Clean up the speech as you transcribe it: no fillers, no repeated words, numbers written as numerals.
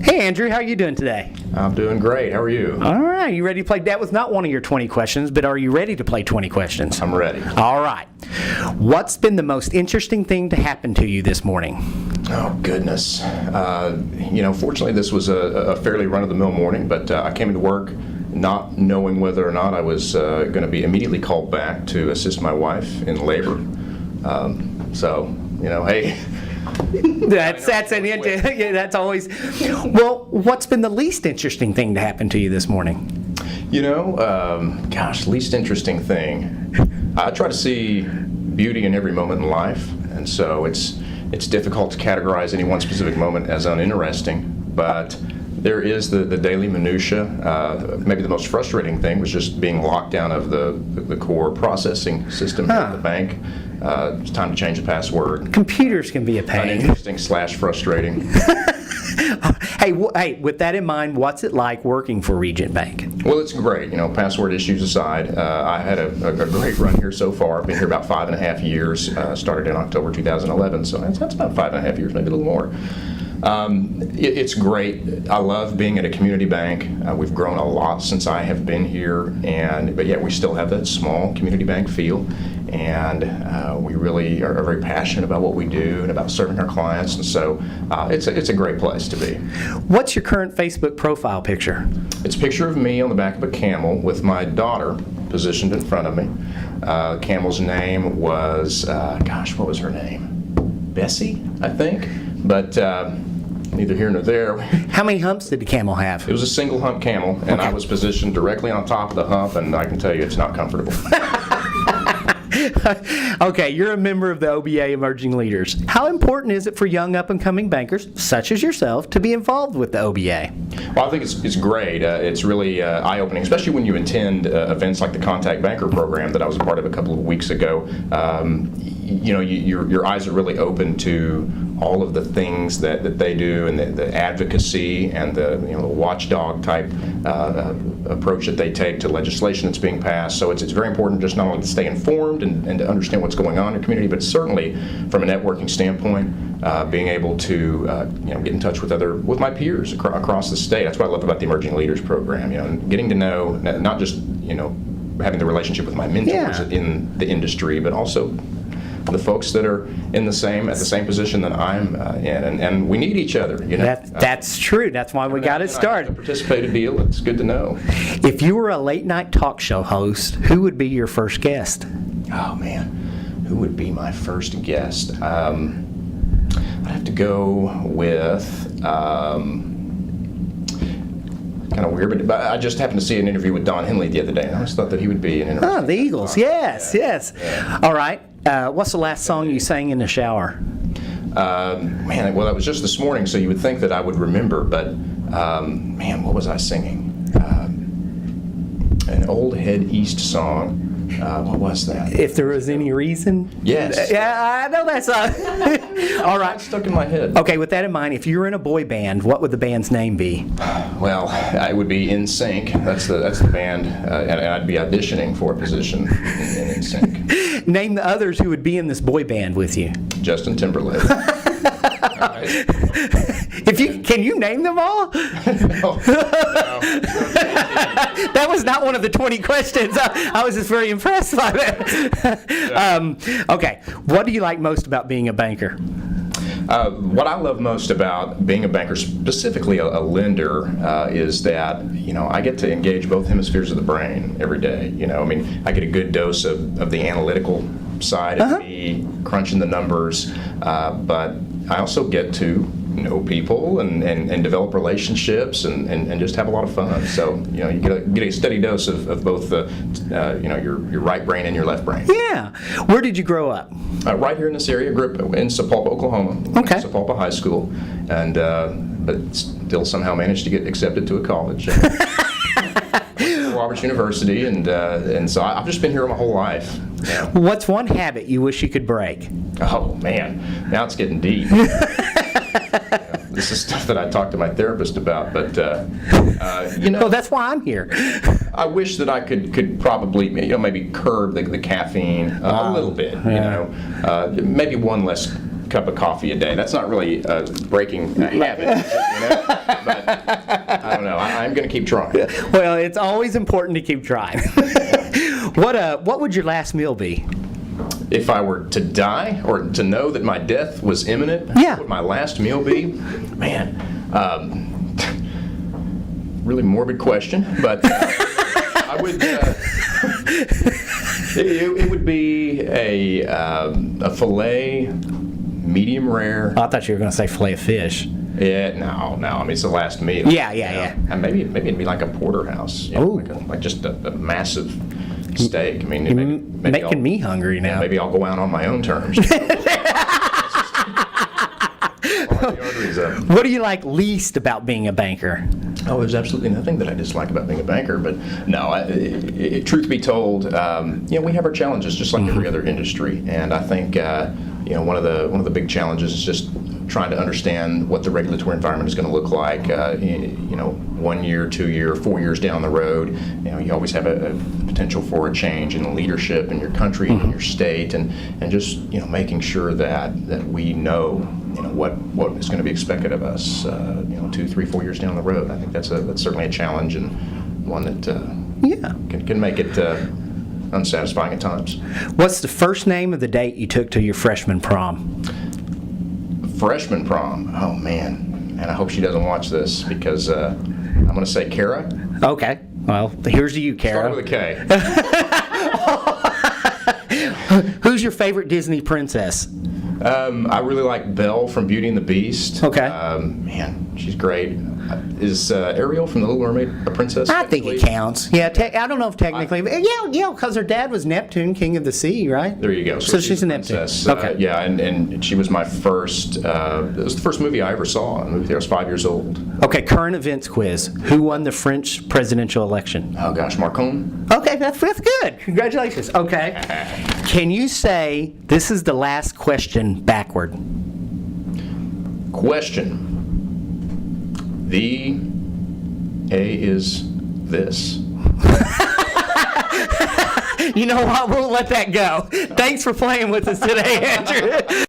Hey, Andrew, how are you doing today? I'm doing great. How are you? All right, you ready to play? That was not one of your 20 questions, but are you ready to play 20 questions? I'm ready. All right. What's been the most interesting thing to happen to you this morning? Oh, goodness. Fortunately, this was a fairly run-of-the-mill morning, but I came into work not knowing whether or not I was going to be immediately called back to assist my wife in labor. Hey. That's always. Well, what's been the least interesting thing to happen to you this morning? Least interesting thing. I try to see beauty in every moment in life, and so it's difficult to categorize any one specific moment as uninteresting, but there is the daily minutia. Maybe the most frustrating thing was just being locked out of the core processing system here at the bank. It's time to change the password. Computers can be a pain. Uninteresting / frustrating. Hey, with that in mind, what's it like working for Regent Bank? Well, it's great. Password issues aside, I had a great run here so far. I've been here about 5.5 years. Started in October 2011, so that's about 5.5 years, maybe a little more. It's great. I love being at a community bank. We've grown a lot since I have been here, but yet we still have that small community bank feel, and we really are very passionate about what we do and about serving our clients, and so it's a great place to be. What's your current Facebook profile picture? It's a picture of me on the back of a camel with my daughter positioned in front of me. Camel's name was, what was her name? Bessie, I think, but neither here nor there. How many humps did the camel have? It was a single hump camel, and I was positioned directly on top of the hump, and I can tell you it's not comfortable. Okay, you're a member of the OBA Emerging Leaders. How important is it for young up-and-coming bankers, such as yourself, to be involved with the OBA? Well, I think it's great. It's really eye-opening, especially when you attend events like the Contact Banker program that I was a part of a couple of weeks ago. Your eyes are really open to all of the things that they do, and the advocacy and the watchdog type approach that they take to legislation that's being passed. So it's very important just not only to stay informed and to understand what's going on in your community, but certainly from a networking standpoint, being able to get in touch with my peers across the state. That's what I love about the Emerging Leaders program. Getting to know not just having the relationship with my mentors in the industry, but also the folks that are at the same position that I'm in, and we need each other. That's true. That's why we got it started. A participated deal. It's good to know. If you were a late night talk show host, who would be your first guest? Oh man, who would be my first guest? I'd have to go with. Kind of weird, but I just happened to see an interview with Don Henley the other day, and I always thought that he would be an interesting. Oh, the Eagles, yes. Yeah. All right. What's the last song you sang in the shower? That was just this morning, so you would think that I would remember, but what was I singing? An old Head East song. What was that? If There Was Any Reason? Yes. Yeah, I know that song. All right. It's stuck in my head. Okay, with that in mind, if you were in a boy band, what would the band's name be? Well, it would be In Sync. That's the band, and I'd be auditioning for a position in Sync. Name the others who would be in this boy band with you. Justin Timberlake. Right. Can you name them all? No. That was not one of the 20 questions. I was just very impressed by that. Okay, what do you like most about being a banker? What I love most about being a banker, specifically a lender, is that I get to engage both hemispheres of the brain every day. I get a good dose of the analytical side of me, crunching the numbers, but I also get to know people and develop relationships and just have a lot of fun. So you get a steady dose of both your right brain and your left brain. Yeah. Where did you grow up? Right here in this area. Grew up in Sapulpa, Oklahoma. Okay. Sapulpa High School, and but still somehow managed to get accepted to a college. Roberts University, and so I've just been here my whole life. Yeah. What's one habit you wish you could break? Oh man, now it's getting deep. This is stuff that I talk to my therapist about, but Well, that's why I'm here. I wish that I could probably maybe curb the caffeine a little bit. Maybe one less cup of coffee a day. That's not really breaking a habit, but I don't know. I'm going to keep trying. Well, it's always important to keep trying. What would your last meal be? If I were to die or to know that my death was imminent, Yeah. what would my last meal be? Man, really morbid question, but I would. It would be a filet, medium rare. I thought you were going to say fillet of fish. Yeah, no. I mean, it's the last meal. Yeah. And maybe it'd be like a porterhouse. Ooh. Like just a massive steak. I mean, You're maybe making me hungry now. maybe I'll go out on my own terms. Fire the arteries up. What do you like least about being a banker? Oh, there's absolutely nothing that I dislike about being a banker, but no, truth be told, we have our challenges just like every other industry, and I think one of the big challenges is just trying to understand what the regulatory environment is going to look like, 1 year, 2 year, 4 years down the road. You always have a potential for a change in leadership in your country and in your state, and just making sure that we know what is going to be expected of us 2, 3, 4 years down the road. I think that's certainly a challenge, and one that can make it unsatisfying at times. What's the first name of the date you took to your freshman prom? Freshman prom. Oh man, and I hope she doesn't watch this because I'm going to say Kara. Okay. Well, here's to you, Kara. Start with a K. Who's your favorite Disney princess? I really like Belle from Beauty and the Beast. Okay. Man, she's great. Is Ariel from The Little Mermaid a princess? I think it counts. Yeah, I don't know if technically, but yeah, because her dad was Neptune, king of the sea, right? There you go. So she's a Neptune. Princess. Okay. And she was my first. It was the first movie I ever saw. In the movie theater. I was 5 years old. Okay, current events quiz. Who won the French presidential election? Oh gosh, Macron. Okay, that's good. Congratulations. Okay. Can you say this is the last question backward? Question. The A is this. You know what? We'll let that go. Thanks for playing with us today, Andrew.